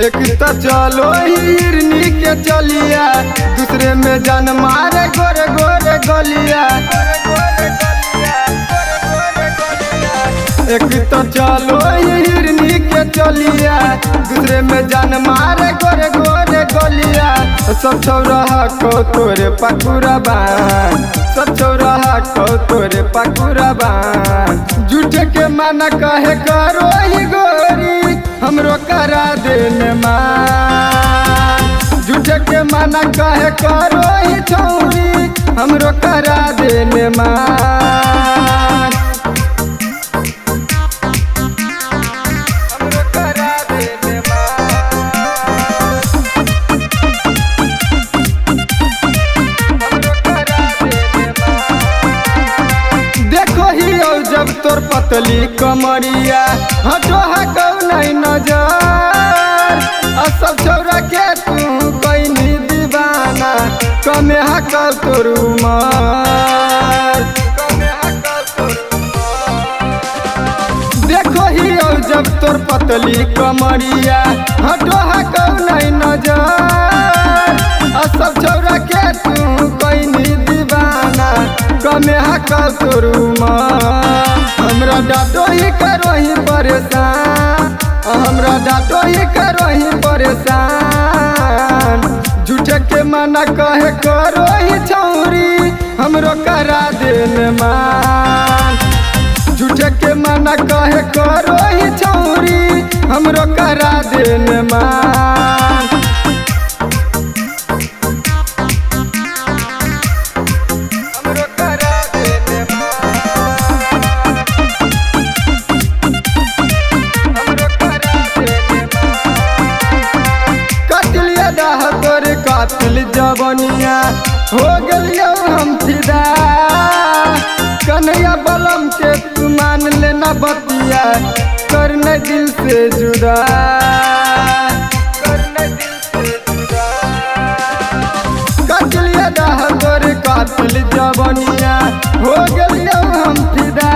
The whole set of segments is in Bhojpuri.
एक तो चलो हिरनी के चलिया, दूसरे में जान मारे गोरे गोरे गलिया। एक तो चलो हिरनी के चलिया, दूसरे में जान मारे गोरे गोरे गलिया। सब छौरा को तोरे पकुरा बान, सब छौरा को तोरे पकुरा बान। झूठे के माना कहे करो ही गोरी, हमरो करा देने मान। झूठे के माना कहे करो ही छौरी, हमरो करा देने मान। हमरो करा देने मान। हमरो करा देने मान। देखो ही औ जब तोर पतली कमरिया, हटो हकौ नहीं नजर। सब छौरा के तू कैनी दीवाना, कमे हकौ तोर उमर। देखो ही औ जब तोर पतली कमरिया, हटो हकौ नहीं नजर। सब छौरा के तू कैनी दीवाना, कमे हकौ तोर उमर। हमरा डाटो ही करो ही परेशान, हमरा डाटो ही करो ही परेशान। झूठे के मना कहे करो ही छौरी, हमरो करा देने मान। झूठे के मना कहे करो ही छौरी, हमरो करा देने मान। हमरो करा देने मान। हमरो करा देने मान। कटलिया दाह तोरे कातिल जवनिया, हो गेलियो हम फिदा। कन्हैया बलम के तू मान लेना बतिया, करने दिल से जुदा, करने दिल से जुदा। कटलिया दाह तोरे कातिल जवनिया, हो गेलियो हम फिदा।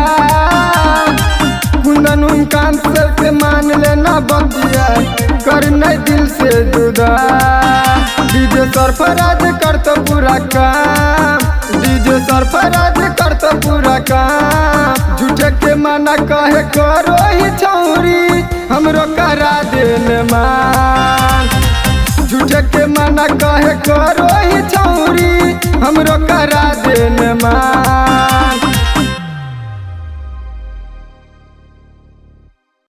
कुंदन उनकान के मान लेना बतिया, करने दिल से जुदा। डीजे सरफराज कर तो पूरा काम, डीजे सरफराज कर तो पूरा काम। झूठे के मना कहे करो ही छौरी, हमरो करा देने मान। झूठे के मना कहे करो ही छौरी, हमरो करा देने मान।